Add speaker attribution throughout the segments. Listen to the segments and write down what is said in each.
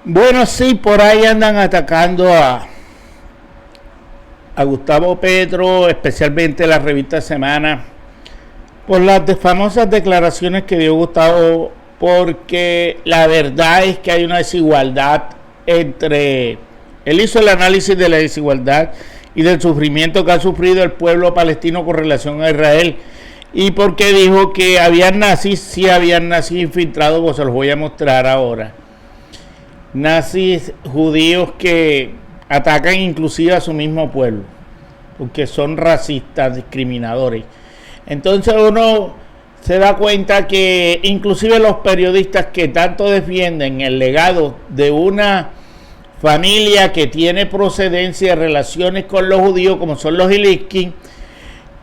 Speaker 1: Bueno, sí, por ahí andan atacando a Gustavo Petro, especialmente la revista Semana, por las famosas declaraciones que dio Gustavo, porque la verdad es que hay una desigualdad entre... Él hizo el análisis de la desigualdad y del sufrimiento que ha sufrido el pueblo palestino con relación a Israel, y porque dijo que habían nazis, sí habían nazis infiltrados, pues se los voy a mostrar ahora. Nazis judíos que atacan inclusive a su mismo pueblo, porque son racistas, discriminadores. Entonces uno se da cuenta que inclusive los periodistas que tanto defienden el legado de una familia que tiene procedencia y relaciones con los judíos, como son los Ilitzky,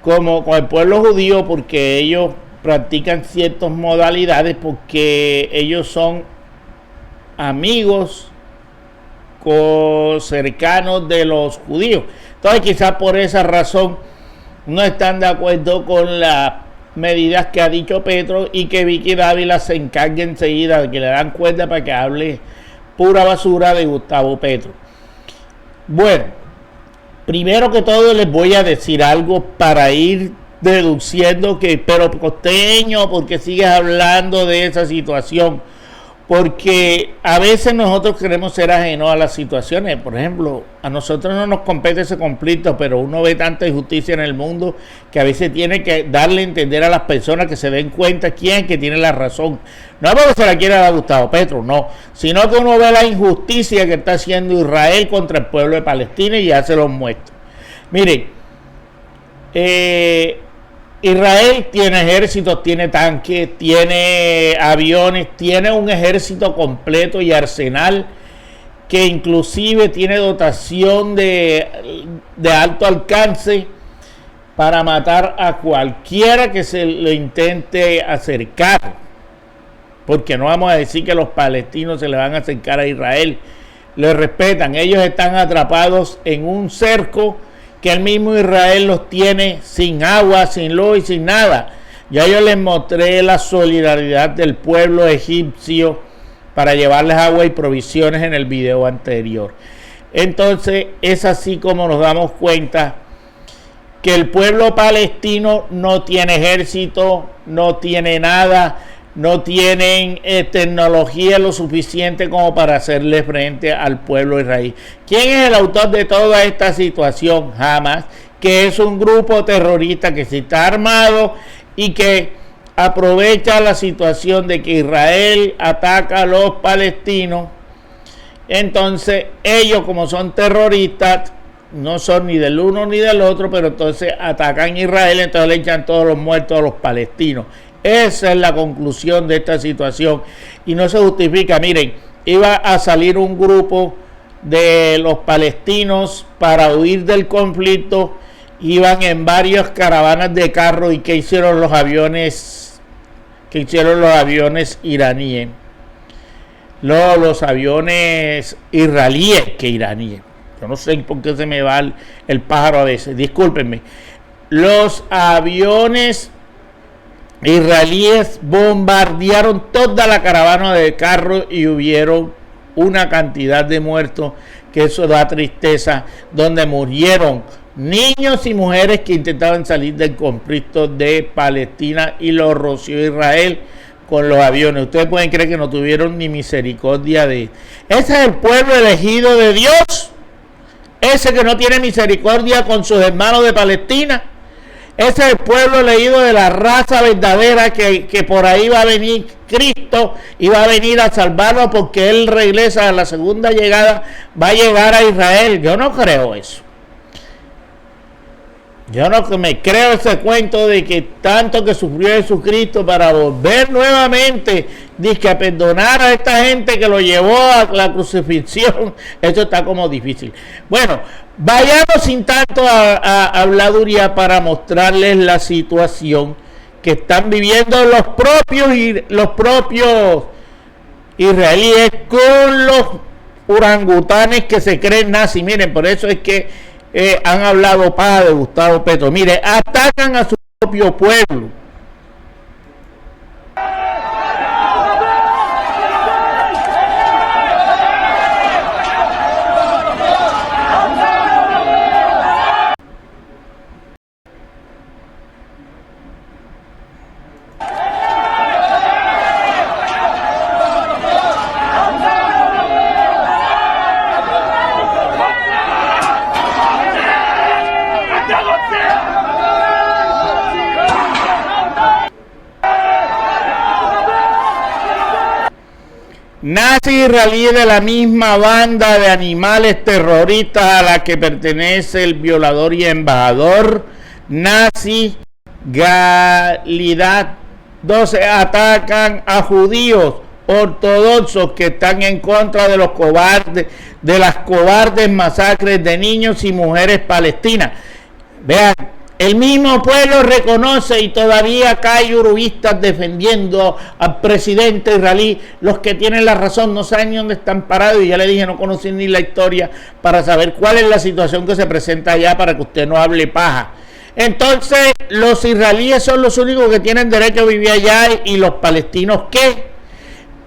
Speaker 1: como con el pueblo judío, porque ellos practican ciertas modalidades, porque ellos son amigos cercanos de los judíos. Entonces quizás por esa razón no están de acuerdo con las medidas que ha dicho Petro, y que Vicky Dávila se encargue enseguida de que le dan cuerda para que hable pura basura de Gustavo Petro. Bueno, primero que todo les voy a decir algo para ir deduciendo que, pero costeño, ¿por qué sigues hablando de esa situación? Porque a veces nosotros queremos ser ajenos a las situaciones. Por ejemplo, a nosotros no nos compete ese conflicto, pero uno ve tanta injusticia en el mundo que a veces tiene que darle a entender a las personas que se den cuenta quién es que tiene la razón. No porque se la quiera dar a Gustavo Petro, no, sino que uno ve la injusticia que está haciendo Israel contra el pueblo de Palestina, y ya se los muestro. Miren, Israel tiene ejércitos, tiene tanques, tiene aviones, tiene un ejército completo y arsenal que inclusive tiene dotación de alto alcance para matar a cualquiera que se le intente acercar. Porque no vamos a decir que los palestinos se le van a acercar a Israel. Le respetan, ellos están atrapados en un cerco que el mismo Israel los tiene sin agua, sin luz y sin nada. Ya yo les mostré la solidaridad del pueblo egipcio para llevarles agua y provisiones en el video anterior. Entonces es así como nos damos cuenta que el pueblo palestino no tiene ejército, no tiene nada, no tienen tecnología lo suficiente como para hacerle frente al pueblo israelí. ¿Quién es el autor de toda esta situación? Hamas, que es un grupo terrorista que se está armado y que aprovecha la situación de que Israel ataca a los palestinos. Entonces ellos, como son terroristas, no son ni del uno ni del otro, pero entonces atacan a Israel, entonces le echan todos los muertos a los palestinos. Esa es la conclusión de esta situación y no se justifica. Miren, iba a salir un grupo de los palestinos para huir del conflicto, iban en varias caravanas de carro. ¿Y qué hicieron los aviones? ¿Qué hicieron los aviones iraníes? No, los aviones israelíes, que iraníes. Yo no sé por qué se me va el pájaro a veces, discúlpenme. Los aviones israelíes bombardearon toda la caravana de carros y hubieron una cantidad de muertos que eso da tristeza, donde murieron niños y mujeres que intentaban salir del conflicto de Palestina y los roció Israel con los aviones. Ustedes pueden creer que no tuvieron ni misericordia de... Ese es el pueblo elegido de Dios, ese que no tiene misericordia con sus hermanos de Palestina. Ese es el pueblo elegido de la raza verdadera, que por ahí va a venir Cristo y va a venir a salvarlo, porque Él regresa a la segunda llegada, va a llegar a Israel. Yo no creo eso. Yo no me creo ese cuento de que tanto que sufrió Jesucristo para volver nuevamente, dice, a perdonar a esta gente que lo llevó a la crucifixión. Eso está como difícil. Bueno, vayamos sin tanto a habladuría para mostrarles la situación que están viviendo los propios israelíes con los orangutanes que se creen nazis. Miren, por eso es que han hablado paja de Gustavo Petro. Mire, atacan a su propio pueblo. nazi israelí de la misma banda de animales terroristas a la que pertenece el violador y embajador nazi Galidad. 12 atacan a judíos ortodoxos que están en contra de los cobardes, de las cobardes masacres de niños y mujeres palestinas. Vean, el mismo pueblo reconoce, y todavía acá hay urubistas defendiendo al presidente israelí. Los que tienen la razón no saben ni dónde están parados, y ya le dije, no conocen ni la historia para saber cuál es la situación que se presenta allá, para que usted no hable paja. Entonces, los israelíes son los únicos que tienen derecho a vivir allá, y los palestinos, ¿qué?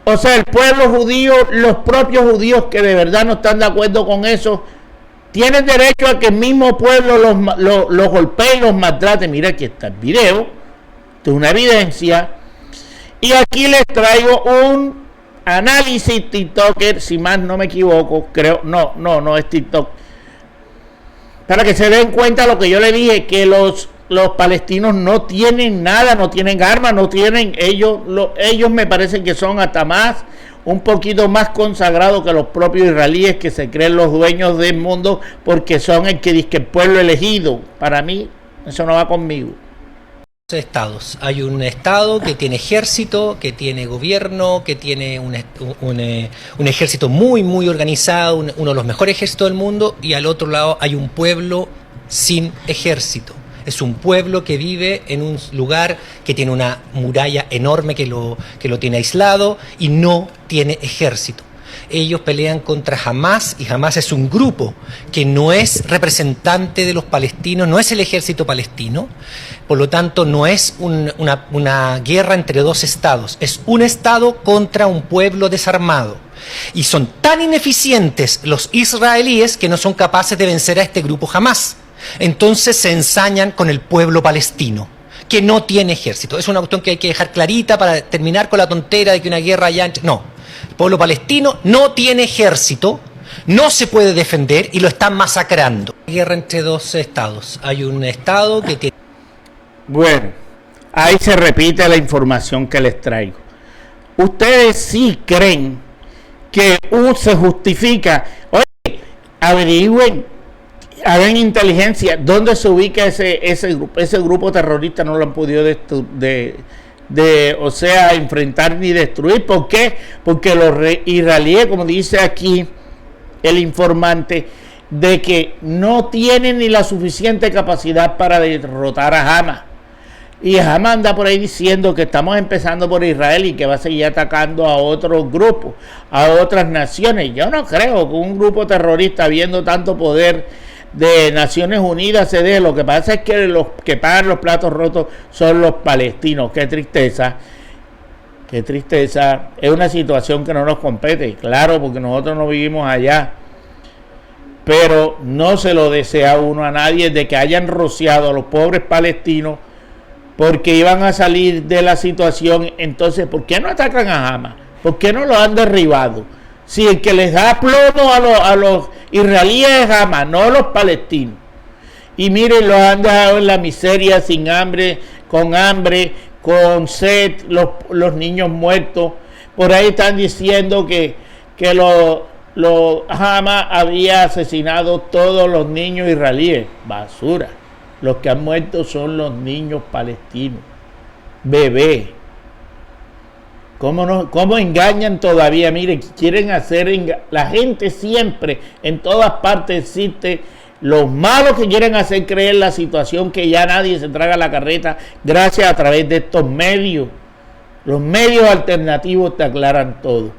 Speaker 1: O sea, el pueblo judío, los propios judíos que de verdad no están de acuerdo con eso, tienen derecho a que el mismo pueblo los golpee y los maltrate. Mira, aquí está el video, esto es una evidencia. Y aquí les traigo un análisis TikToker, si más no me equivoco, creo, no es TikTok, para que se den cuenta lo que yo le dije, que los palestinos no tienen nada, no tienen armas, no tienen, ellos me parece que son hasta más, un poquito más consagrados que los propios israelíes, que se creen los dueños del mundo porque son el que dice que el pueblo elegido. Para mí, eso no va conmigo.
Speaker 2: Estados. Hay un estado que tiene ejército, que tiene gobierno, que tiene un ejército muy organizado, uno de los mejores ejércitos del mundo, y al otro lado hay un pueblo sin ejército. Es un pueblo que vive en un lugar que tiene una muralla enorme que lo tiene aislado y no tiene ejército. Ellos pelean contra Hamas, y Hamas es un grupo que no es representante de los palestinos, no es el ejército palestino, por lo tanto no es una guerra entre dos estados, es un estado contra un pueblo desarmado. Y son tan ineficientes los israelíes que no son capaces de vencer a este grupo Hamas. Entonces se ensañan con el pueblo palestino, que no tiene ejército. Es una cuestión que hay que dejar clarita para terminar con la tontera de que una guerra allá entre... No, el pueblo palestino no tiene ejército, no se puede defender y lo están masacrando. Guerra entre dos estados. Hay un estado que tiene...
Speaker 1: Bueno, ahí se repite la información que les traigo. Ustedes sí creen que se justifica. Oye, averigüen, hagan inteligencia, ¿dónde se ubica ese grupo? Ese grupo terrorista no lo han podido enfrentar ni destruir. ¿Por qué? Porque los israelíes, como dice aquí el informante, de que no tienen ni la suficiente capacidad para derrotar a Hamas. Y Hamas anda por ahí diciendo que estamos empezando por Israel y que va a seguir atacando a otros grupos, a otras naciones. Yo no creo que un grupo terrorista, habiendo tanto poder de Naciones Unidas, se dé. Lo que pasa es que los que pagan los platos rotos son los palestinos. Qué tristeza, qué tristeza. Es una situación que no nos compete, claro, porque nosotros no vivimos allá, pero no se lo desea uno a nadie de que hayan rociado a los pobres palestinos porque iban a salir de la situación. Entonces, ¿por qué no atacan a Hamas? ¿Por qué no lo han derribado? Si el que les da plomo a los israelíes es Hamas, no los palestinos. Y miren, los han dejado en la miseria, sin hambre, con sed, los niños muertos. Por ahí están diciendo que Hamas había asesinado todos los niños israelíes. Basura. Los que han muerto son los niños palestinos, bebés. ¿Cómo engañan todavía? Miren, quieren hacer... La gente siempre, en todas partes existe los malos que quieren hacer creer la situación que ya nadie se traga la carreta, gracias a través de estos medios. Los medios alternativos te aclaran todo.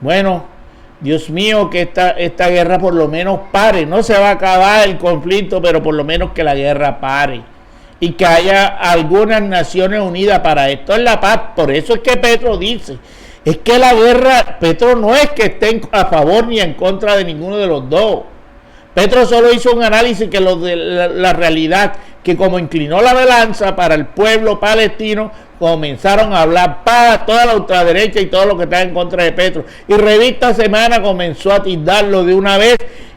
Speaker 1: Bueno, Dios mío, que esta guerra por lo menos pare. No se va a acabar el conflicto, pero por lo menos que la guerra pare. Y que haya algunas Naciones Unidas para esto. Es la paz. Por eso es que Petro dice, es que la guerra, Petro no es que esté a favor ni en contra de ninguno de los dos. Petro solo hizo un análisis que la realidad, que como inclinó la balanza para el pueblo palestino, comenzaron a hablar para toda la ultraderecha y todo lo que está en contra de Petro. Y Revista Semana comenzó a tildarlo de una vez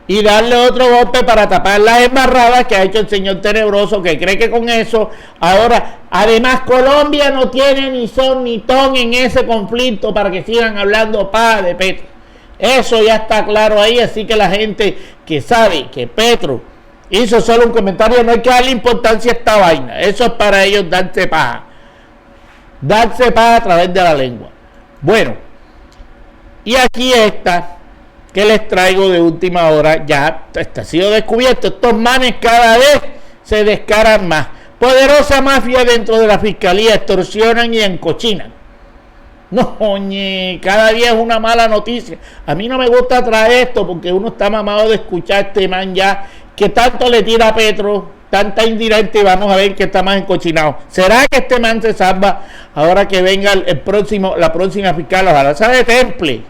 Speaker 1: y darle otro golpe para tapar las embarradas que ha hecho el señor Tenebroso, que cree que con eso ahora, además Colombia no tiene ni son ni ton en ese conflicto para que sigan hablando de Petro. Eso ya está claro ahí, así que la gente que sabe que Petro hizo solo un comentario, no hay que darle importancia a esta vaina, eso es para ellos darse paja a través de la lengua. Bueno, y aquí está que les traigo de última hora, ya está sido descubierto, estos manes cada vez se descaran más. Poderosa mafia dentro de la fiscalía, extorsionan y encochinan. No, oye, cada día es una mala noticia. A mí no me gusta traer esto porque uno está mamado de escuchar este man ya, que tanto le tira a Petro, tanta indirecta, y vamos a ver que está más encochinado. ¿Será que este man se salva ahora que venga la próxima fiscal? Ojalá sea de Temple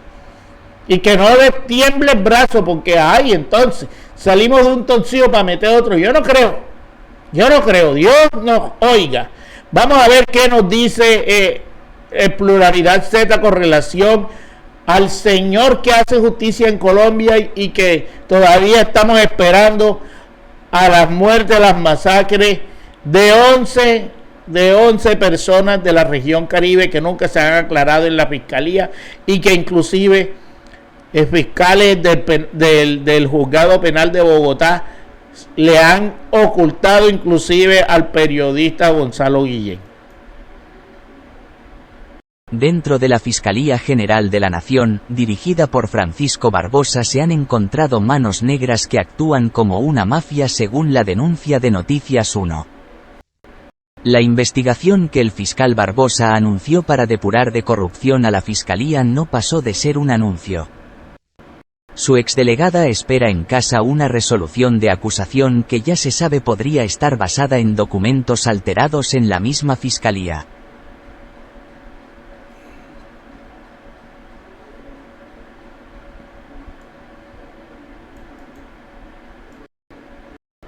Speaker 1: y que no le tiemble el brazo, porque entonces salimos de un torcido para meter otro. Yo no creo, Dios nos oiga. Vamos a ver qué nos dice Pluralidad Z con relación al señor que hace justicia en Colombia y que todavía estamos esperando a las muertes, a las masacres de 11 personas de la región Caribe que nunca se han aclarado en la fiscalía y que inclusive fiscales del juzgado penal de Bogotá le han ocultado inclusive al periodista Gonzalo Guillén.
Speaker 3: Dentro de la Fiscalía General de la Nación, dirigida por Francisco Barbosa, se han encontrado manos negras que actúan como una mafia según la denuncia de Noticias 1. La investigación que el fiscal Barbosa anunció para depurar de corrupción a la Fiscalía no pasó de ser un anuncio. Su exdelegada espera en casa una resolución de acusación que ya se sabe podría estar basada en documentos alterados en la misma Fiscalía.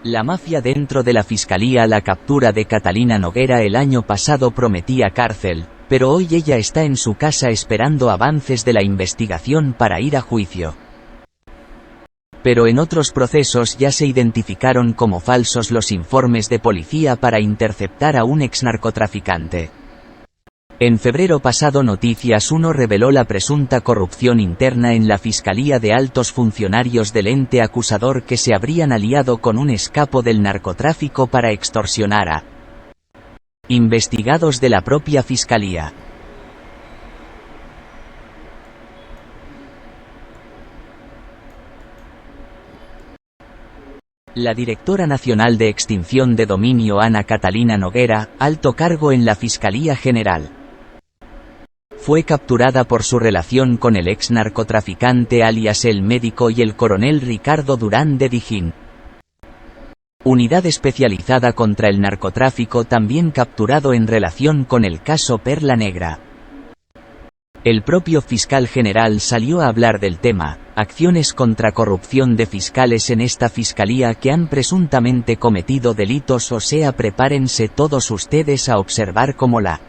Speaker 3: La mafia dentro de la Fiscalía. La captura de Catalina Noguera el año pasado prometía cárcel, pero hoy ella está en su casa esperando avances de la investigación para ir a juicio. Pero en otros procesos ya se identificaron como falsos los informes de policía para interceptar a un exnarcotraficante. En febrero pasado Noticias 1 reveló la presunta corrupción interna en la Fiscalía de altos funcionarios del ente acusador que se habrían aliado con un escapo del narcotráfico para extorsionar a investigados de la propia Fiscalía. La directora nacional de extinción de dominio Ana Catalina Noguera, alto cargo en la Fiscalía General, fue capturada por su relación con el ex narcotraficante alias El Médico y el coronel Ricardo Durán de Dijín. Unidad especializada contra el narcotráfico también capturado en relación con el caso Perla Negra. El propio fiscal general salió a hablar del tema, acciones contra corrupción de fiscales en esta fiscalía que han presuntamente cometido delitos, o sea, prepárense todos ustedes a observar cómo la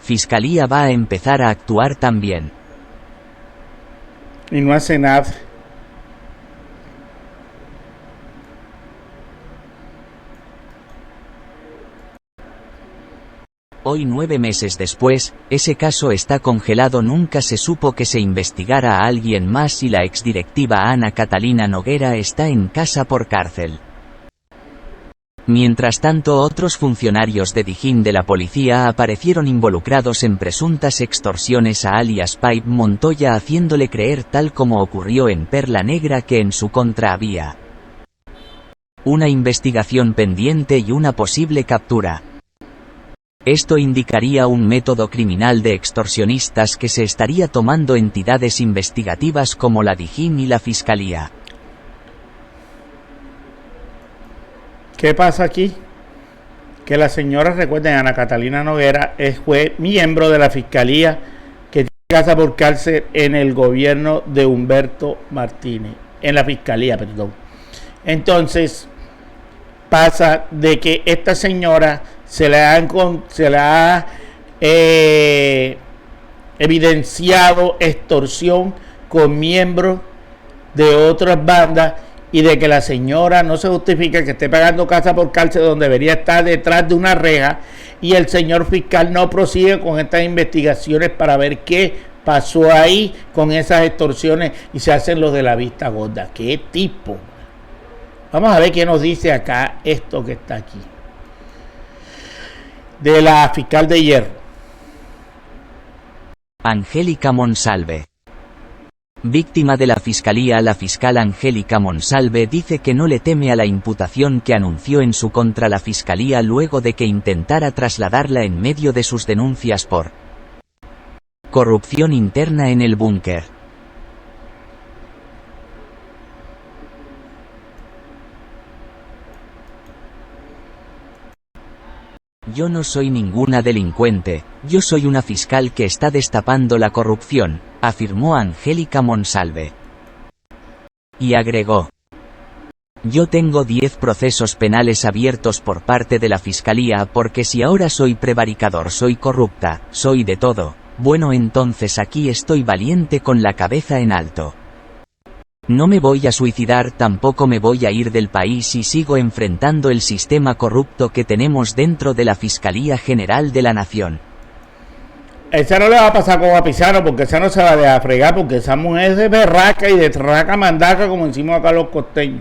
Speaker 3: fiscalía va a empezar a actuar también.
Speaker 1: Y no hace nada.
Speaker 3: Hoy, 9 meses después, ese caso está congelado. Nunca se supo que se investigara a alguien más y la exdirectiva Ana Catalina Noguera está en casa por cárcel. Mientras tanto, otros funcionarios de Dijín de la policía aparecieron involucrados en presuntas extorsiones a alias Pipe Montoya, haciéndole creer, tal como ocurrió en Perla Negra, que en su contra había una investigación pendiente y una posible captura. Esto indicaría un método criminal de extorsionistas que se estaría tomando entidades investigativas como la Dijín y la Fiscalía.
Speaker 1: ¿Qué pasa aquí? Que la señora, recuerden, Ana Catalina Noguera fue miembro de la Fiscalía que tiene casa por cárcel en el gobierno de Humberto Martínez, en la Fiscalía, perdón. Entonces, pasa de que esta señora se le ha evidenciado extorsión con miembros de otras bandas y de que la señora no se justifica que esté pagando casa por cárcel donde debería estar detrás de una reja, y el señor fiscal no prosigue con estas investigaciones para ver qué pasó ahí con esas extorsiones y se hacen los de la vista gorda. ¿Qué tipo? Vamos a ver qué nos dice acá esto que está aquí. De la fiscal de Hierro.
Speaker 3: Angélica Monsalve. Víctima de la Fiscalía, la fiscal Angélica Monsalve dice que no le teme a la imputación que anunció en su contra la Fiscalía luego de que intentara trasladarla en medio de sus denuncias por corrupción interna en el búnker. Yo no soy ninguna delincuente, yo soy una fiscal que está destapando la corrupción, afirmó Angélica Monsalve. Y agregó: yo tengo 10 procesos penales abiertos por parte de la Fiscalía porque si ahora soy prevaricador, soy corrupta, soy de todo, bueno, entonces aquí estoy valiente con la cabeza en alto. No me voy a suicidar, tampoco me voy a ir del país y sigo enfrentando el sistema corrupto que tenemos dentro de la Fiscalía General de la Nación.
Speaker 1: Esa no le va a pasar como a Pizarro, porque esa no se va a dejar fregar, porque esa mujer es de berraca y de raca mandaca, como decimos acá los costeños.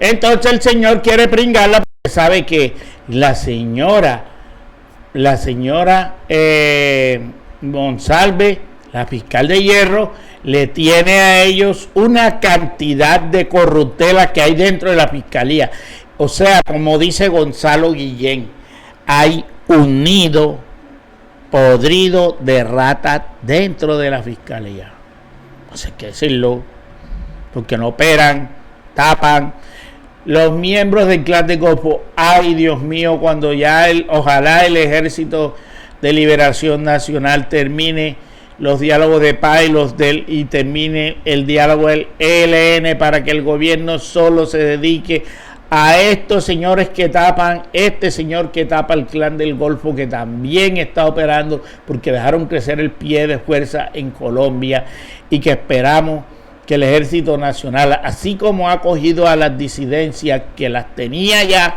Speaker 1: Entonces el señor quiere pringarla porque sabe que la señora Monsalve, la fiscal de Hierro, le tiene a ellos una cantidad de corruptelas que hay dentro de la fiscalía. O sea, como dice Gonzalo Guillén, hay un nido podrido de ratas dentro de la fiscalía. No sé qué decirlo, porque no operan, tapan. Los miembros del Clan del Golfo, ay Dios mío, cuando ya ojalá el Ejército de Liberación Nacional termine los diálogos de paz y termine el diálogo del ELN para que el gobierno solo se dedique a estos señores que tapan, este señor que tapa el Clan del Golfo, que también está operando porque dejaron crecer el pie de fuerza en Colombia, y que esperamos que el Ejército Nacional, así como ha acogido a las disidencias que las tenía ya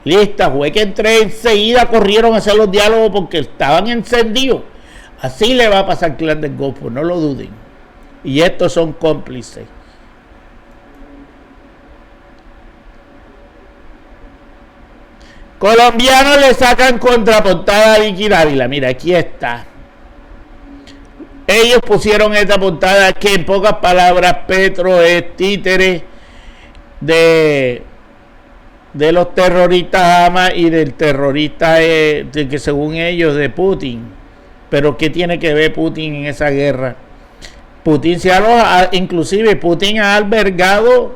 Speaker 1: listas, fue que enseguida corrieron a hacer los diálogos porque estaban encendidos. Así le va a pasar al Clan del Golfo, no lo duden. Y estos son cómplices. Colombianos le sacan contraportada a Vicky Dávila. Mira, aquí está. Ellos pusieron esta portada que en pocas palabras Petro es títere de los terroristas Hamas y del terrorista de que según ellos de Putin. Pero ¿qué tiene que ver Putin en esa guerra? Putin inclusive Putin ha albergado,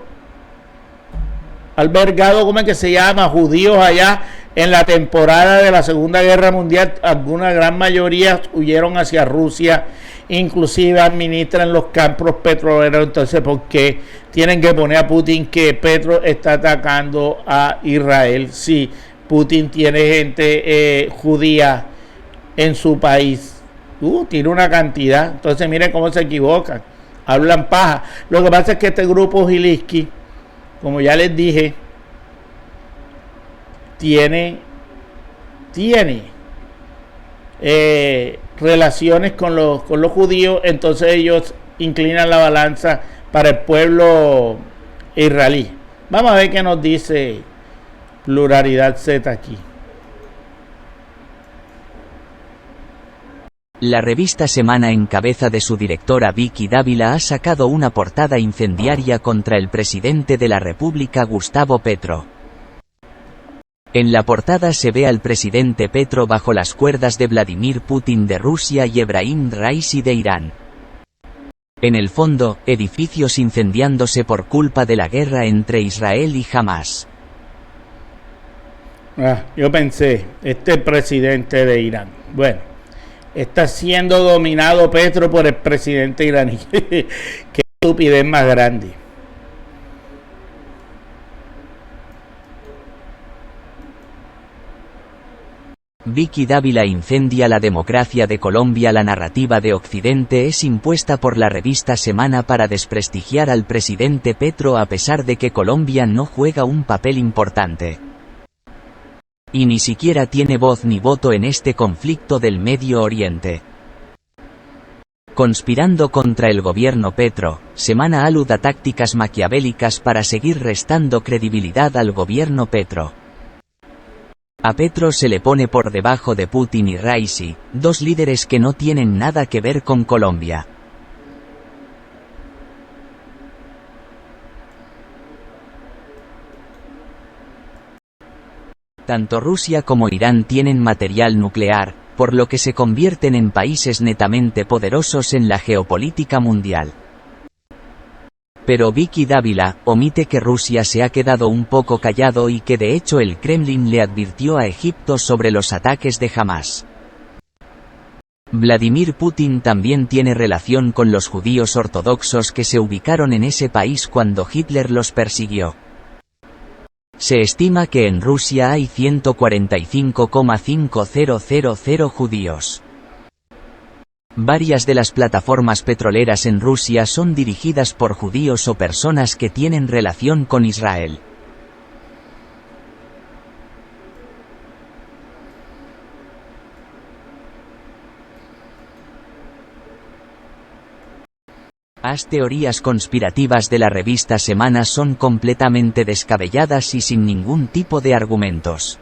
Speaker 1: ¿cómo es que se llama? Judíos allá en la temporada de la Segunda Guerra Mundial. Alguna gran mayoría huyeron hacia Rusia, inclusive administran los campos petroleros. Entonces, ¿por qué tienen que poner a Putin que Petro está atacando a Israel? Sí, Putin tiene gente judía en su país. Tiene una cantidad. Entonces miren cómo se equivocan, hablan paja. Lo que pasa es que este grupo Gilinski, como ya les dije, tiene relaciones con los judíos. Entonces ellos inclinan la balanza para el pueblo israelí. Vamos a ver qué nos dice Pluralidad Z aquí.
Speaker 3: La revista Semana, en cabeza de su directora Vicky Dávila, ha sacado una portada incendiaria contra el presidente de la República, Gustavo Petro. En la portada se ve al presidente Petro bajo las cuerdas de Vladimir Putin de Rusia y Ebrahim Raisi de Irán. En el fondo, edificios incendiándose por culpa de la guerra entre Israel y Hamas.
Speaker 1: Yo pensé, este presidente de Irán, bueno, está siendo dominado Petro por el presidente iraní. Qué estupidez más grande.
Speaker 3: Vicky Dávila incendia la democracia de Colombia. La narrativa de Occidente es impuesta por la revista Semana para desprestigiar al presidente Petro a pesar de que Colombia no juega un papel importante. Y ni siquiera tiene voz ni voto en este conflicto del Medio Oriente. Conspirando contra el gobierno Petro, Semana aluda tácticas maquiavélicas para seguir restando credibilidad al gobierno Petro. A Petro se le pone por debajo de Putin y Raisi, dos líderes que no tienen nada que ver con Colombia. Tanto Rusia como Irán tienen material nuclear, por lo que se convierten en países netamente poderosos en la geopolítica mundial. Pero Vicky Dávila omite que Rusia se ha quedado un poco callado y que de hecho el Kremlin le advirtió a Egipto sobre los ataques de Hamás. Vladimir Putin también tiene relación con los judíos ortodoxos que se ubicaron en ese país cuando Hitler los persiguió. Se estima que en Rusia hay 145,5000 judíos. Varias de las plataformas petroleras en Rusia son dirigidas por judíos o personas que tienen relación con Israel. Las teorías conspirativas de la revista Semana son completamente descabelladas y sin ningún tipo de argumentos.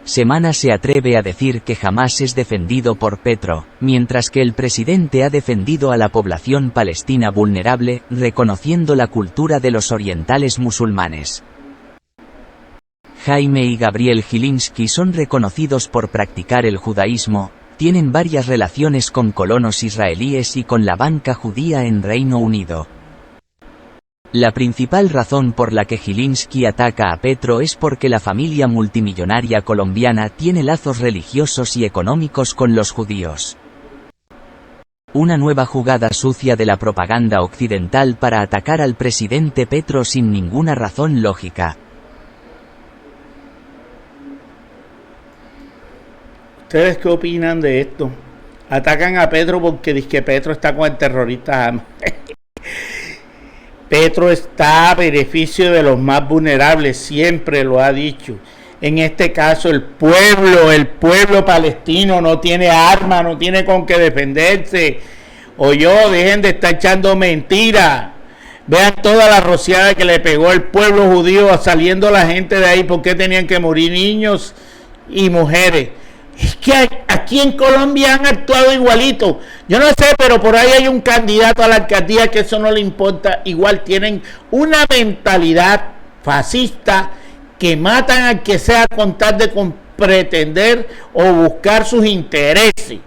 Speaker 3: Semana se atreve a decir que Hamás es defendido por Petro, mientras que el presidente ha defendido a la población palestina vulnerable, reconociendo la cultura de los orientales musulmanes. Jaime y Gabriel Gilinski son reconocidos por practicar el judaísmo, tienen varias relaciones con colonos israelíes y con la banca judía en Reino Unido. La principal razón por la que Gilinski ataca a Petro es porque la familia multimillonaria colombiana tiene lazos religiosos y económicos con los judíos. Una nueva jugada sucia de la propaganda occidental para atacar al presidente Petro sin ninguna razón lógica.
Speaker 1: ¿Ustedes qué opinan de esto? Atacan a Petro porque dice que Petro está con el terrorista Hamas. Petro está a beneficio de los más vulnerables, siempre lo ha dicho. En este caso el pueblo palestino no tiene armas, no tiene con qué defenderse. Dejen de estar echando mentiras. Vean toda la rociada que le pegó el pueblo judío saliendo la gente de ahí. ¿Por qué tenían que morir niños y mujeres? Es que aquí en Colombia han actuado igualito. Yo no sé, pero por ahí hay un candidato a la alcaldía que eso no le importa. Igual tienen una mentalidad fascista que matan al que sea con tal de pretender o buscar sus intereses.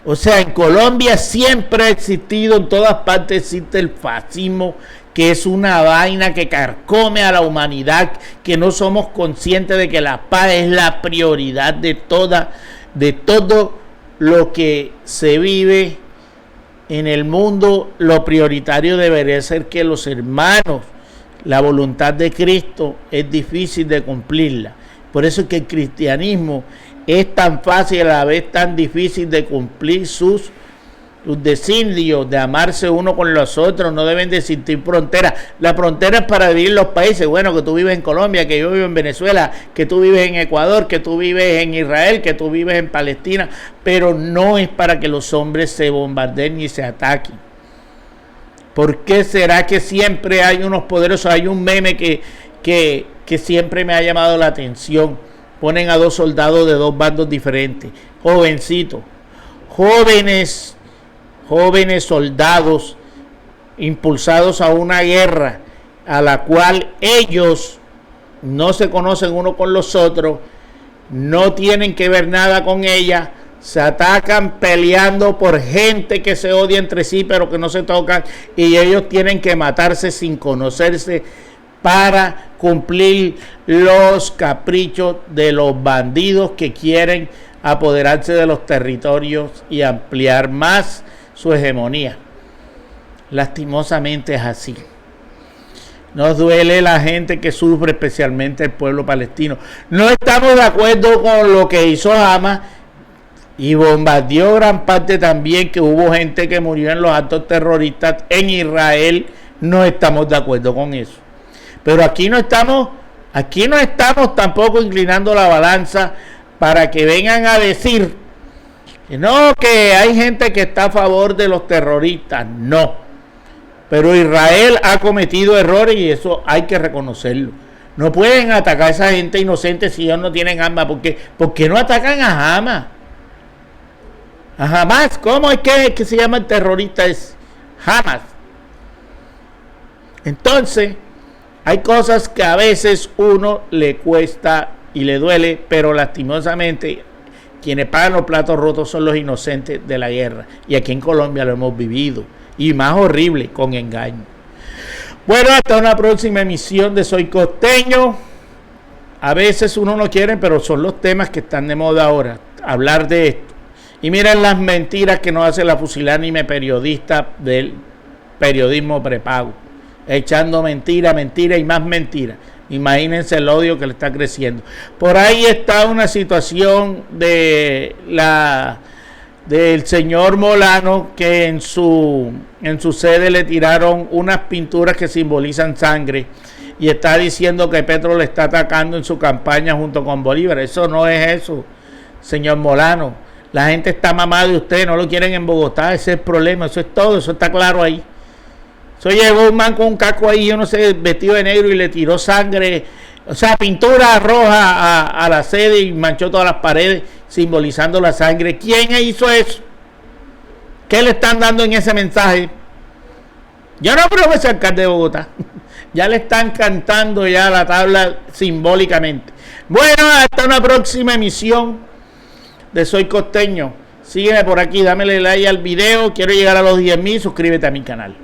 Speaker 1: O sea, en Colombia siempre ha existido, en todas partes existe el fascismo, que es una vaina que carcome a la humanidad, que no somos conscientes de que la paz es la prioridad de todo lo que se vive en el mundo. Lo prioritario debería ser que los hermanos, la voluntad de Cristo es difícil de cumplirla. Por eso es que el cristianismo es tan fácil y a la vez tan difícil de cumplir sus designios de amarse uno con los otros. No deben de existir fronteras. La frontera es para vivir en los países. Bueno, que tú vives en Colombia, que yo vivo en Venezuela, que tú vives en Ecuador, que tú vives en Israel, que tú vives en Palestina, pero no es para que los hombres se bombardeen y se ataquen. ¿Por qué será que siempre hay unos poderosos? Hay un meme que siempre me ha llamado la atención. Ponen a dos soldados de dos bandos diferentes, jovencitos, jóvenes soldados impulsados a una guerra a la cual ellos no se conocen uno con los otros, no tienen que ver nada con ella, se atacan peleando por gente que se odia entre sí pero que no se tocan, y ellos tienen que matarse sin conocerse para cumplir los caprichos de los bandidos que quieren apoderarse de los territorios y ampliar más su hegemonía. Lastimosamente es así. Nos duele la gente que sufre, especialmente el pueblo palestino. No estamos de acuerdo con lo que hizo Hamas y bombardeó gran parte también, que hubo gente que murió en los actos terroristas en Israel. No estamos de acuerdo con eso. Pero aquí no estamos tampoco inclinando la balanza para que vengan a decir que no, que hay gente que está a favor de los terroristas. No. Pero Israel ha cometido errores y eso hay que reconocerlo. No pueden atacar a esa gente inocente si ellos no tienen armas. ¿Por qué no atacan a Hamas? A Hamas, ¿cómo es que se llama el terrorista? Es Hamas. Entonces, hay cosas que a veces uno le cuesta y le duele, pero lastimosamente quienes pagan los platos rotos son los inocentes de la guerra. Y aquí en Colombia lo hemos vivido. Y más horrible, con engaño. Bueno, hasta una próxima emisión de Soy Costeño. A veces uno no quiere, pero son los temas que están de moda ahora, hablar de esto. Y miren las mentiras que nos hace la pusilánime periodista del periodismo prepago, echando mentira y más mentiras. Imagínense el odio que le está creciendo. Por ahí está una situación del señor Molano, que en su sede le tiraron unas pinturas que simbolizan sangre y está diciendo que Petro le está atacando en su campaña junto con Bolívar. Eso no es eso, señor Molano. La gente está mamada de usted, no lo quieren en Bogotá, ese es el problema, eso es todo, eso está claro ahí. Eso llegó un man con un casco ahí, yo no sé, vestido de negro, y le tiró sangre, o sea, pintura roja a la sede y manchó todas las paredes simbolizando la sangre. ¿Quién hizo eso? ¿Qué le están dando en ese mensaje? Yo no creo que sea alcalde de Bogotá. Ya le están cantando ya la tabla simbólicamente. Bueno, hasta una próxima emisión de Soy Costeño. Sígueme por aquí, dámele like al video. Quiero llegar a los 10,000, suscríbete a mi canal.